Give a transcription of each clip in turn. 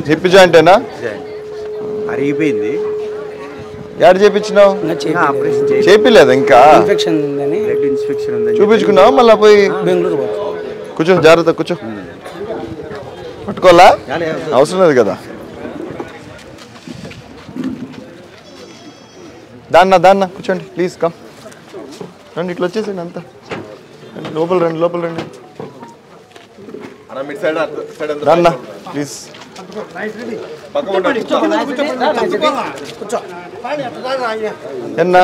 Hip జాయింటేనా? అరిగిపోయింది. ఎక్కడ చేయించినావు? చేపిలేదు ఇంకా. చూపించుకున్నావు మళ్ళా పోయి? కూర్చో, జాగ్రత్త కూర్చో. పట్టుకోవాలా? అవసరం లేదు కదా. దాన్న కూర్చోండి ప్లీజ్. కమ్ రండి, ఇట్లా వచ్చేసండి అంతా. లోపల రండి, లోపల రండి. దాన్న ప్లీజ్. ఎన్నా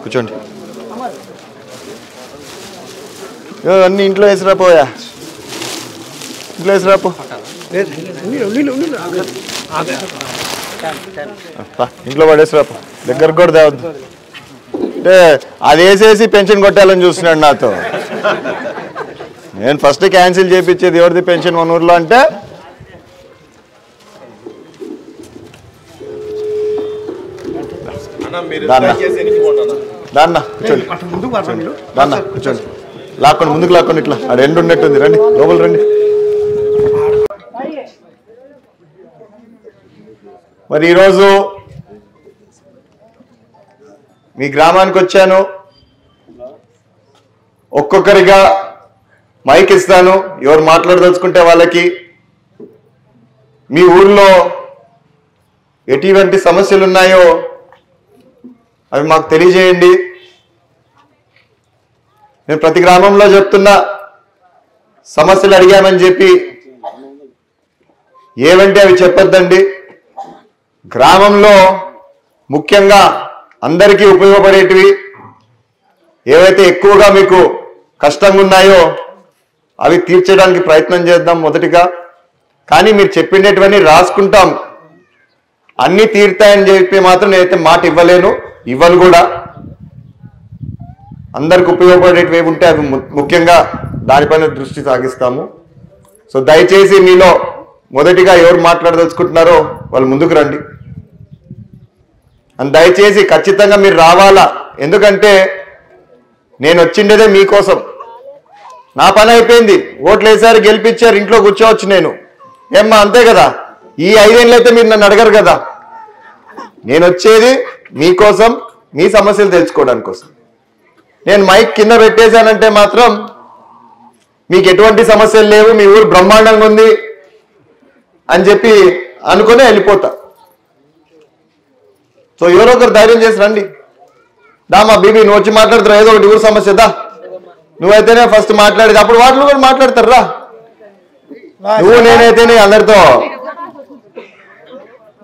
కూర్చోండి. అన్ని ఇంట్లో వేసిరా పోయా, ఇంట్లో వేసిరా పో. ఇంట్లో పడేసిరా పో, దగ్గరకు కూడా తేవద్దు. అంటే అది వేసేసి పెన్షన్ కొట్టాలని చూస్తున్నాడు నాతో. నేను ఫస్ట్ క్యాన్సిల్ చేయించేది ఎవరిది పెన్షన్ మన ఊర్లో అంటే దాన్న కూర్చోండి, దాన్న కూర్చోండి. లాక్కోండి, ముందుకు లాక్కోండి. ఇట్లా ఆ రెండు ఉన్నట్టుంది. రండి లోపల రండి. మరి ఈరోజు మీ గ్రామానికి వచ్చాను. ఒక్కొక్కరిగా మైక్ ఇస్తాను. ఎవరు మాట్లాడదలుచుకుంటే వాళ్ళకి మీ ఊర్లో ఎటువంటి సమస్యలు ఉన్నాయో అవి మాకు తెలియజేయండి. నేను ప్రతి గ్రామంలో చెప్తున్నా, సమస్యలు అడిగామని చెప్పి ఏవంటే అవి చెప్పొద్దండి. గ్రామంలో ముఖ్యంగా అందరికీ ఉపయోగపడేటివి ఏవైతే ఎక్కువగా మీకు కష్టంగా ఉన్నాయో అవి తీర్చడానికి ప్రయత్నం చేద్దాం మొదటిగా. కానీ మీరు చెప్పినటువంటి రాసుకుంటాం, అన్నీ తీరుతాయని చెప్పి మాత్రం నేనైతే మాట ఇవ్వలేను, ఇవ్వను కూడా. అందరికి ఉపయోగపడేటివి ఏవి ఉంటే అవి ముఖ్యంగా దానిపైన దృష్టి సాగిస్తాము. సో దయచేసి మీలో మొదటిగా ఎవరు మాట్లాడదలుచుకుంటున్నారో వాళ్ళు ముందుకు రండి. దయచేసి ఖచ్చితంగా మీరు రావాలా. ఎందుకంటే నేను వచ్చిండేదే మీకోసం. నా పని అయిపోయింది, ఓట్లు వేసారు, గెలిపించారు, ఇంట్లో కూర్చోవచ్చు నేను. ఏమ్మా అంతే కదా. ఈ 5 ఏళ్ళు అయితే మీరు నన్ను అడగరు కదా. నేను వచ్చేది మీకోసం, మీ సమస్యలు తెలుసుకోవడానికి కోసం. నేను మైక్ కింద పెట్టేశానంటే మాత్రం మీకు ఎటువంటి సమస్యలు లేవు, మీ ఊరు బ్రహ్మాండంగా ఉంది అని చెప్పి అనుకునే వెళ్ళిపోతా. సో ఎవరో ఒకరు ధైర్యం చేసి రండి. దామా బీబీ నువ్వు వచ్చి మాట్లాడుతారు ఏదో ఒకటి ఊరు సమస్య. దా నువ్వైతేనే ఫస్ట్ మాట్లాడేది, అప్పుడు వాళ్ళు కూడా మాట్లాడతారు. రా నువ్వు నేనైతేనే అందరితో.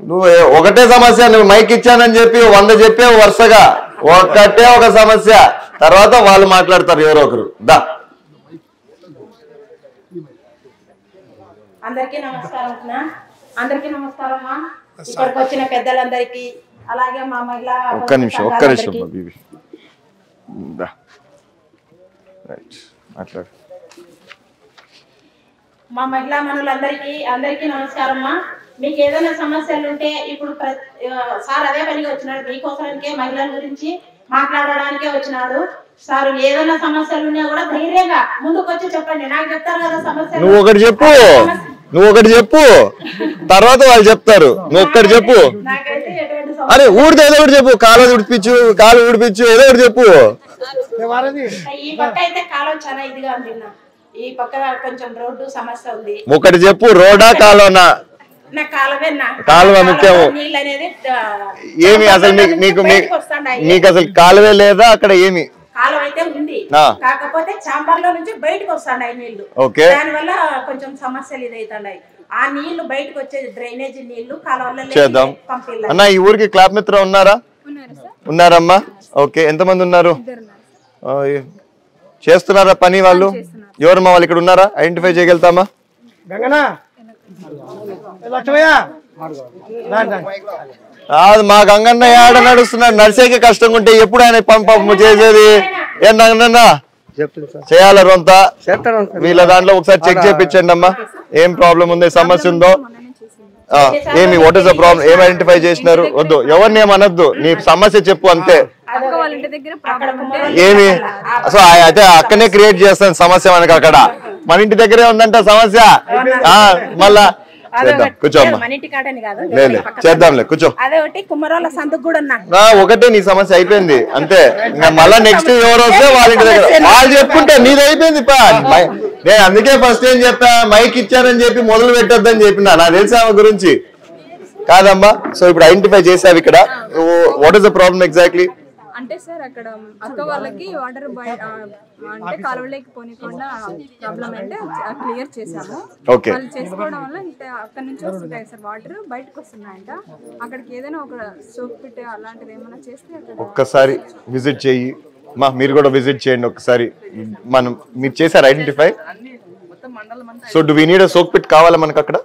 నువ్వు ఒకటే సమస్య, నువ్వు మైక్ ఇచ్చానని చెప్పి 100 చెప్పావు వరుసగా. ఒక్కటే ఒక సమస్య, తర్వాత వాళ్ళు మాట్లాడతారు ఎవరో ఒకరు. దా అందరికీ నమస్కారం. అందరికీ నమస్కారం. ఇక్కడికి వచ్చిన పెద్దలందరికీ, అలాగే మా మహిళా ఒక్క నిమిషం బీబీ మాట్లాడు. మా మహిళా మనులందరికీ నమస్కారమ్మా. మీకు ఏదైనా సమస్యలు ఉంటే ఇప్పుడు సార్ అదే పనిగా వచ్చినాడు, మీకోసానికే మహిళల గురించి మాట్లాడడానికే వచ్చినాడు సార్. ఏదైనా సమస్యలు ఉన్నా కూడా ధైర్యంగా ముందుకు వచ్చి చెప్పండి. నాకు చెప్తారు కదా సమస్యలు. నువ్వు ఒకటి చెప్పు తర్వాత వాళ్ళు చెప్తారు. నువ్వు ఒక్కటి చెప్పు. అరే ఊడితే ఏదో ఒకటి చెప్పు. కాలు ఊడిపించు ఏదో ఒకటి చెప్పు. ఈ పక్క అయితే కాలువ చాలా ఇదిగా ఉంది, ఈ పక్క కొంచెం రోడ్డు సమస్య ఉంది. ఒకటి చెప్పు. రోడ్డా కాలువనా? కాలువ ముఖ్యము. ఏమి అసలు మీకు అసలు కాలువే లేదా అక్కడ? ఏమి కాలువ అయితే ఉంది, కాకపోతే చాంబర్ లో నుంచి బయటకు వస్తాయి నీళ్లు. దాని వల్ల కొంచెం సమస్యలు ఇదైతున్నాయి. ఆ నీళ్లు బయటకు వచ్చే డ్రైనేజీ నీళ్లు కాలువల్లో చేద్దాం. అన్న ఈ ఊరికి క్లాప్ మిత్ర ఉన్నారా? ఉన్నారమ్మా. ఓకే, ఎంతమంది ఉన్నారు? చేస్తున్నారా పని వాళ్ళు? ఎవరమ్మా వాళ్ళు? ఇక్కడ ఉన్నారా? ఐడెంటిఫై చేయగలుగుతామా? అది మా గంగన్న ఏడ నడుస్తున్నాడు, నడిచేకి కష్టంగా ఉంటే ఎప్పుడు ఆయన పంప చేసేది ఏంటన్నా చేయాల రొంత వీళ్ళ దాంట్లో ఒకసారి చెక్ చేయించండి అమ్మా, ఏం ప్రాబ్లం ఉంది, సమస్య ఉందో ఏమి, వాట్ ఇస్ ద ప్రాబ్లం, ఏం ఐడెంటిఫై చేసినారు, వద్దు ఎవరిని ఏమనొద్దు, నీ సమస్య చెప్పు అంతే. ఏమి సో అయితే అక్కడనే క్రియేట్ చేస్తాను సమస్య మనకి, అక్కడ మన ఇంటి దగ్గరే ఉందంట సమస్య, మళ్ళా కూర్చోమ్మా, లేదు చేద్దాంలే కూర్చో, ఒకటే నీ సమస్య అయిపోయింది అంతే, ఇంకా మళ్ళా నెక్స్ట్ ఎవరు వస్తే వాళ్ళ ఇంటి దగ్గర వాళ్ళు చెప్పుకుంటే నీది అయిపోయింది. నేను అందుకే ఫస్ట్ ఏం చెప్పా, మైక్ ఇచ్చారని చెప్పి మొదలు పెట్టొద్దని చెప్పినా, నాకు తెలిసా ఆమె గురించి కాదమ్మా. సో ఇప్పుడు ఐడెంటిఫై చేసావు ఇక్కడ, what is the problem exactly? అంటే సార్ అక్కడ అక్క వాళ్ళకి వాటర్ అంటే కాలువలోకి పోనీకుండా ప్రాబ్లం అంటే క్లియర్ చేసాము. వాళ్ళు చేసుకోవడం వల్ల అక్కడ నుంచి వస్తుంటాయి సార్, వాటర్ బయటకు వస్తున్నాయంట. అక్కడికి ఏదైనా ఒక సోప్ పిట్ అలాంటిది ఏమైనా చేస్తే ఒక్కసారి విజిట్ చేయి మా, మీరు కూడా విజిట్ చేయండి ఒకసారి. మనం మీరు చేశారు identify, so do we need a soak pit కావాలా మనకు అక్కడ?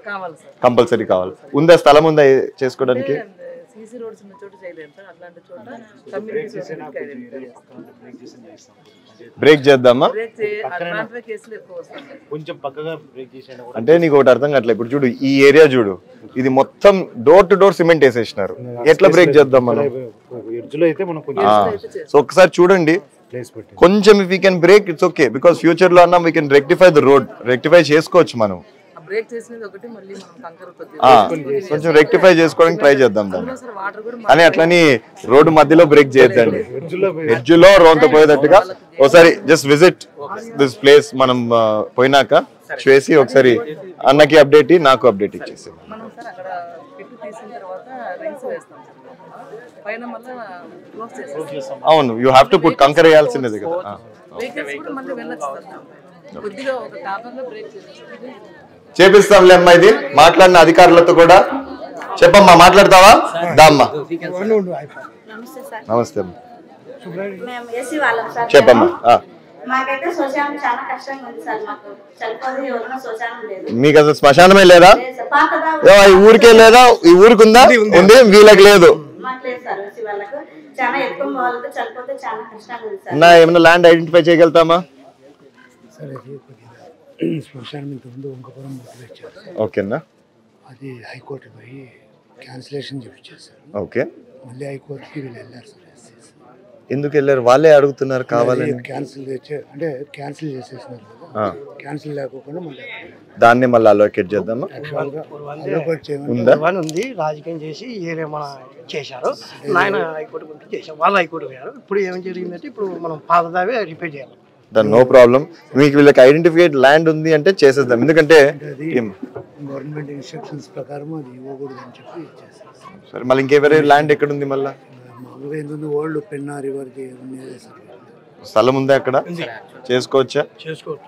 కంపల్సరీ కావాలి. ఉందా స్థలం ఉందా చేసుకోవడానికి? బ్రేక్ చేద్దామా అంటే నీకు ఒకటి అర్థం కావట్లేదు. ఇప్పుడు చూడు ఈ ఏరియా చూడు, ఇది మొత్తం డోర్ టు డోర్ సిమెంట్ వేసేసినారు, ఎట్లా బ్రేక్ చేద్దాం మనం? సో ఒకసారి చూడండి కొంచెం, if we can break it's okay, because future లో అన్నా we can rectify the road, rectify చేసుకోవచ్చు మనం, కొంచెం రెక్టిఫై చేసుకోవడానికి ట్రై చేద్దాం దాన్ని. అని అట్లని రోడ్డు మధ్యలో బ్రేక్ చేయొద్దండి, ఎడ్జ్ లో రోంత పోయేటట్టుగా ఒకసారి జస్ట్ విజిట్ దిస్ ప్లేస్. మనం పోయినాక చేసి ఒకసారి అన్నకి అప్డేట్ నాకు అప్డేట్ ఇచ్చేసి. అవును, యూ హ్యావ్ టు పుట్ కంకర్ వేయాల్సింది కదా. చేపిస్తాంలే అమ్మా, ఇది మాట్లాడిన అధికారులతో కూడా చెప్పమ్మా, మాట్లాడతావా? దామ్మా. నమస్తే అమ్మా, చెప్పమ్మా. మాకైతే శ్మశానం చాలా కష్టంగా ఉంది సార్, మాకు చనిపోతే ఎవరైనా శ్మశానం లేదు. మీకు అసలు శ్మశానమే లేదా? ఈ ఊరికే లేదా? ఈ ఊరికి ఉందా? ఉంది, వీళ్ళకి లేదు. మాకు లేదు సార్, వాళ్ళకు చాలా ఎక్కువ వాళ్ళతో చనిపోతే చాలా కష్టంగా ఉంది సార్. నా ఏమైనా ల్యాండ్ ఐడెంటిఫై చేయగలుగుతామా? శ్మశానం ఇంత ముందు వంకపురం వచ్చారు, ఓకేనా, అది హైకోర్టు పోయి క్యాన్సిలేషన్ చేశారు. ఓకే, మళ్ళీ హైకోర్టుకి వీళ్ళు వెళ్ళారు సార్. ఎందుకు వెళ్ళారు? వాళ్ళే అడుగుతున్నారు కావాలని, క్యాన్సిల్ అంటే క్యాన్సిల్ చేసేసినారు కదా, క్యాన్సిల్ లేకుండా మళ్ళీ దాన్ని మళ్ళీ అలోకేట్ చేద్దామా? ఉంది రాజకీయం చేసి ఏమైనా చేశారు, నాయన హైకోర్టు పంపి చేశారు, వాళ్ళు హైకోర్టు పోయారు. ఇప్పుడు ఏం జరిగిందంటే ఇప్పుడు మనం పాతదావే రిపేర్ చేయాలి, నో ప్రాబ్లం. మీకు వీళ్ళకి ఐడెంటిఫైడ్ ల్యాండ్ ఉంది అంటే చేసేద్దాం, ఎందుకంటే గవర్నమెంట్ ఇన్స్ట్రక్షన్స్ ప్రకారం అది ఇవ్వకూడదు అని చెప్పి చేస్తారు. సరే, మళ్ళీ ఇంకెవరే ల్యాండ్ ఎక్కడ ఉంది? మళ్ళీ మామూలుగా ఏంటంటే ఓల్డ్ పెన్నా రివర్కి స్థలం ఉందా అక్కడ? చేసుకోవచ్చా? చేసుకోవచ్చు.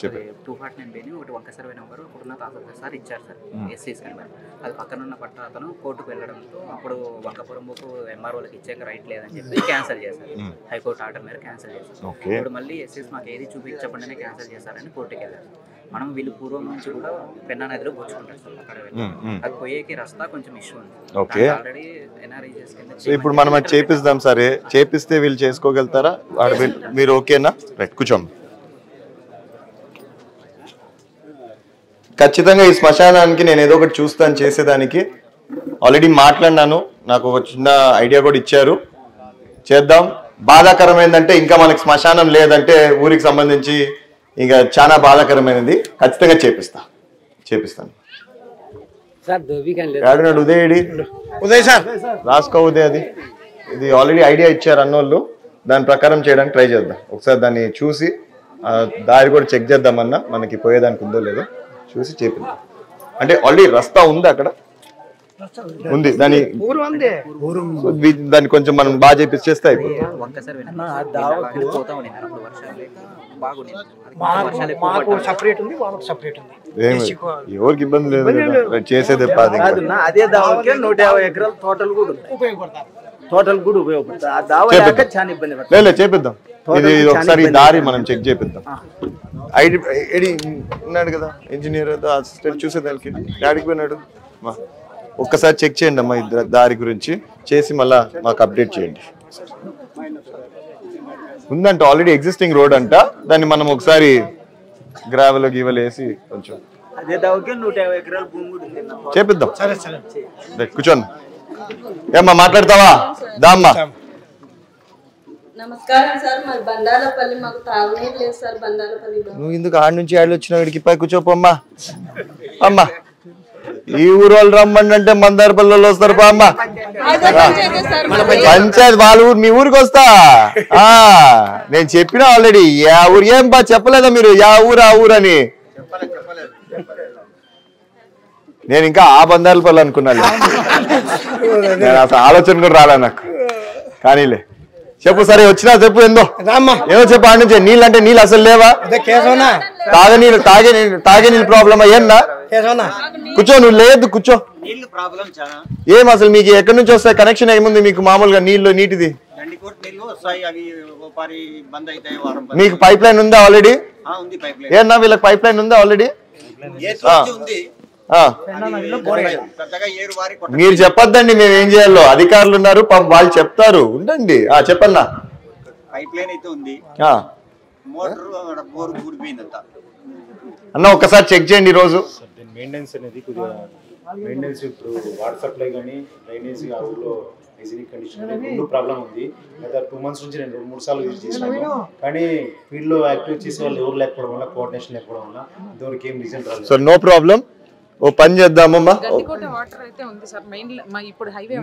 చెప్పండి. 249 ఒకటి వంక సర్వే నెంబర్ ఇప్పుడున్న తహసీల్దార్ సార్ ఇచ్చారు సార్, ఎస్సీస్ నెంబర్. అది పక్కన ఉన్న పట్ట అతను కోర్టుకు వెళ్ళడంతో అప్పుడు వంకపురంకు ఎంఆర్ఓలకు ఇచ్చాక రైట్ లేదని చెప్పి క్యాన్సిల్ చేశారు, హైకోర్టు ఆర్డర్ మీద క్యాన్సిల్ చేశారు. ఇప్పుడు మళ్ళీ ఎస్సీస్ మాకు ఏది చూపించకుండానే క్యాన్సిల్ చేశారని కోర్టుకి వెళ్ళారు. మనం వీళ్ళు పూర్వం నుంచి కూడా పెన్నా నదిలో కూర్చుకుంటారు సార్, అక్కడ అది పోయేకి రస్తా కొంచెం ఇష్యూ ఉంది ఆల్రెడీ ఎన్ఆర్ఐ చేసుకుంటే. ఇప్పుడు మనం అది చేపిస్తాం సరే, చేపిస్తే వీళ్ళు చేసుకోగలుగుతారా? మీరు ఓకేనా? రైట్, కూర్చోండి. ఖచ్చితంగా ఈ శ్మశానానికి నేను ఏదో ఒకటి చూస్తాను చేసేదానికి. ఆల్రెడీ మాట్లాడినాను, నాకు ఒక చిన్న ఐడియా కూడా ఇచ్చారు, చేద్దాం. బాధాకరమైందంటే ఇంకా మనకి శ్మశానం లేదంటే ఊరికి సంబంధించి ఇంకా చాలా బాధాకరమైనది. ఖచ్చితంగా చేపిస్తాను. ఉదయ్ సార్ రాసుకో, ఉదయ్ అది ఇది ఆల్రెడీ ఐడియా ఇచ్చారు అన్నోళ్ళు, దాని ప్రకారం చేయడానికి ట్రై చేద్దాం. ఒకసారి దాన్ని చూసి దారి కూడా చెక్ చేద్దామన్నా, మనకి పోయేదానికి ఉందో లేదో చూసి చేపిద్దాం. అంటే ఆల్రెడీ రస్తా ఉంది అక్కడ, ఉంది, దాన్ని కొంచెం మనం బాగా చేపిస్తే అయిపోతుంది. ఎవరికి ఇబ్బంది లేదు కదా, చేసేదే పాది. అదే దావకే 150 ఎకరాల తోటలు కూడా ఉపయోగపడుతుంది. లేదు చేపిద్దాం, ఇది ఒకసారి దారి మనం చెక్ చేపిద్దాం. ఐడి ఉన్నాడు కదా ఇంజనీర్, అసిస్టెంట్ చూసేదానికి డాడీకి పోయినాడు. ఒక్కసారి చెక్ చేయండి అమ్మా దారి గురించి చేసి మళ్ళా మాకు అప్డేట్ చేయండి. ఉందంట ఆల్రెడీ ఎగ్జిస్టింగ్ రోడ్ అంట, దాన్ని మనం ఒకసారి గ్రావెల్ గీవెల్ వేసి కొంచెం అదే దావకే 150 ఎకరాల భూమి కూడా ఉంది. చేపిద్దాం. కూర్చోండి. ఏమ్మా మాట్లాడతావా? దామ్మా. నమస్కారం సార్, మరి బండాలపల్లి మాకు తాగునీరు లేదు సార్. బండాలపల్లిలో నువ్వు ఎందుకు ఆడి నుంచి ఆడి వచ్చినావు? ఇక్కడికి పై కూర్చోపమ్మా. అమ్మా ఈ ఊరు వాళ్ళు రమ్మండి అంటే మందారపల్లిలో వస్తారు పా అమ్మా. పంచాయతీ వాళ్ళ ఊరు, మీ ఊరికి వస్తా. నేను చెప్పినా ఆల్రెడీ. యా ఊరు ఏం బా చెప్పలేదా మీరు? యా ఊరు ఆ ఊరు అని. నేను ఇంకా ఆ బందారపల్లి అనుకున్నాను. నేను అసలు ఆలోచన కూడా రాలే నాకు. కానీలే చెప్పు. సరే వచ్చినా చెప్పు. ఏదో చెప్పు. ఆడి నుంచి నీళ్ళు అంటే నీళ్ళు అసలు లేవా? తాగే నీళ్ళు ప్రాబ్లమ్ అయ్యన్నా? కూర్చో. నువ్వు లేదు కూర్చో. ఏం అసలు మీకు ఎక్కడి నుంచి వస్తాయి? కనెక్షన్ ఏముంది మీకు మామూలుగా నీళ్ళు నీటిది? మీకు పైప్ లైన్ ఉందా ఆల్రెడీ? ఏనా వీళ్ళకి పైప్ లైన్ ఉందా ఆల్రెడీ? మీరు చెప్పొద్దండి మేము ఏం చేయాలో. అధికారులు ఉన్నారు, వాళ్ళు చెప్తారు. ఉండండి. చెప్పన్నా. అన్న ఒక్కసారి చెక్ చేయండి ఈ రోజు. మెయింటెనెన్స్ అనేది కొద్దిగా మెయింటెనెన్స్ ఇప్పుడు వాటర్ సప్లై కానీ డ్రైనేజ్ ఆ ఊళ్ళో హైజీనిక్ కండిషన్ రెండు ప్రాబ్లం ఉంది. గత 2 months నుంచి నేను 2-3 సార్లు యూజ్ చేశాను. కానీ ఫీల్డ్లో యాక్టివ్ చేసే వాళ్ళు ఎవరు లేకపోవడం వల్ల, కోఆర్డినేషన్ లేకపోవడం వల్ల ఇంతవరకు ఏం రిజల్ట్ రాలేదు. So no problem. ఓ పని చేద్దామమ్మా. వాటర్ అయితే ఉంది సార్. మెయిన్ ఇప్పుడు హైవే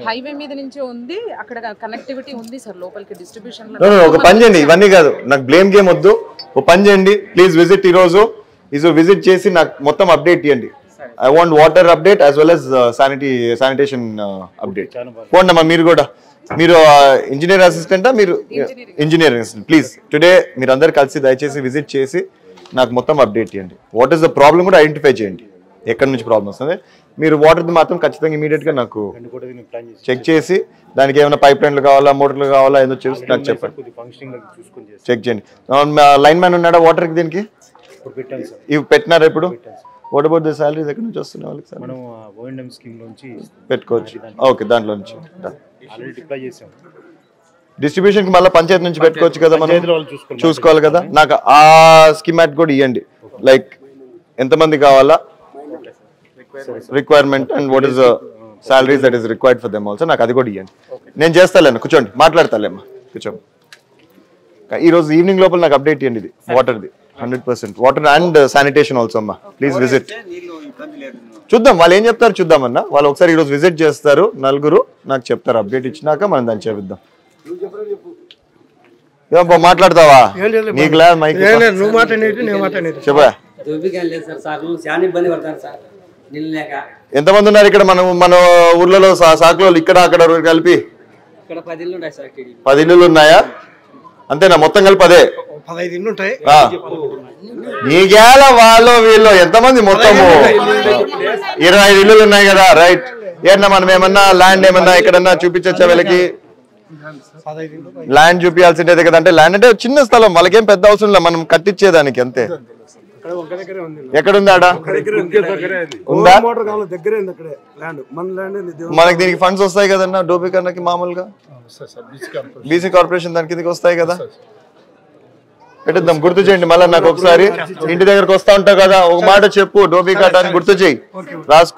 హైవే మీద నుంచి ఉంది. అక్కడ కనెక్టివిటీ ఉంది సార్ లోపలికి డిస్ట్రిబ్యూషన్. ఒక పని చేయండి. ఇవన్నీ కాదు, నాకు బ్లేమ్ గేమ్ వద్దు. ఓ పని చేయండి ప్లీజ్. విజిట్ ఈ రోజు విజిట్ చేసి నాకు మొత్తం అప్డేట్ ఇవ్వండి. I want water update as well as sanitation update. పోండమ్మా మీరు కూడా. మీరు ఇంజనీర్ అసిస్టెంటా? మీరు ఇంజనీరింగ్ అసిస్టెంట్. ప్లీజ్ టుడే మీరు అందరు కలిసి దయచేసి విజిట్ చేసి నాకు మొత్తం అప్డేట్ ఇవ్వండి. వాట్ ఈస్ ద ప్రాబ్లం కూడా ఐడెంటిఫై చేయండి. ఎక్కడి నుంచి ప్రాబ్లమ్ వస్తుంది. మీరు వాటర్ది మాత్రం ఖచ్చితంగా ఇమీడియట్గా నాకు చెక్ చేసి దానికి ఏమైనా పైప్ లైన్లు కావాలా, మోటార్లు కావాలా, ఏదో చూసి నాకు చెప్పండి. చెక్ చేయండి. లైన్ మ్యాన్ ఉన్నాడా వాటర్కి? దీనికి ఇవి పెట్టినారా ఇప్పుడు? వాట్ అబౌట్ ద సాలరీస్ ఎక్కడి నుంచి వస్తున్నాయి వాళ్ళకి? సార్ మనం ఓఎన్ఎం స్కీమ్ నుంచి పెట్టుకోవచ్చు. ఓకే, దాంట్లో నుంచి డిస్ట్రిబ్యూషన్ కి మళ్ళీ పంచాయతీ నుంచి పెట్టుకోవచ్చు కదా, మనం చూసుకోవాలి కదా. నాకు ఆ స్కీమాట్ కూడా ఇవ్వండి. లైక్ ఎంతమంది కావాలా, requirement and what is the salaries that is required for them also. నాకు అది కూడా ఇవ్వండి. నేను చేస్తాలేను. కూర్చోండి, మాట్లాడతాలేమ్మా. కూర్చోండి. ఈరోజు ఈవినింగ్ లోపల నాకు అప్డేట్ ఇవ్వండి. ఇది వాటర్ది 100%. వాటర్ అండ్ శానిటేషన్ ఆల్సో అమ్మా. Please visit. చూద్దాం వాళ్ళు ఏం చెప్తారు చూద్దామన్నా. వాళ్ళు ఒకసారి ఈరోజు విజిట్ చేస్తారు, నలుగురు నాకు చెప్తారు. అప్డేట్ ఇచ్చినాక మనం దాన్ని చేపిద్దాం. మాట్లాడతావా? నీకు లేదు మైక్. చెప్పా. ఎంతమంది ఉన్నారు ఇక్కడ? మన ఊర్లలో సాకులో ఇక్కడ అక్కడ కలిపి 10 ఇల్లులు ఉన్నాయా? అంతేనా? మొత్తం కలిపి అదే 15 ఇల్లు ఉంటాయి. నీకేలా వాళ్ళు వీళ్ళు ఎంతమంది? మొత్తము 25 ఇల్లులు ఉన్నాయి కదా. రైట్. ఏమన్నా మనం ఏమన్నా ల్యాండ్ ఏమన్నా ఎక్కడన్నా చూపించచ్చా వీళ్ళకి? ల్యాండ్ చూపించాల్సిందే కదా. అంటే ల్యాండ్ అంటే చిన్న స్థలం, వాళ్ళకేం పెద్ద అవసరం లేదు, మనం కట్టించేదానికి అంతే. ఎక్కడుంది ఆడ? ఉందా? మనకి దీనికి ఫండ్స్ వస్తాయి కదన్నా డోబీ కన్నాకి మామూలుగా. బీసీ కార్పొరేషన్ దాని కిందకి వస్తాయి కదా. పెట్టిద్దాం. గుర్తు చేయండి మళ్ళీ నాకు ఒకసారి. ఇంటి దగ్గరకు వస్తా ఉంటావు కదా, ఒక మాట చెప్పు. డోబీ కట్టాన్ని గుర్తు చేయి, రాసుకో.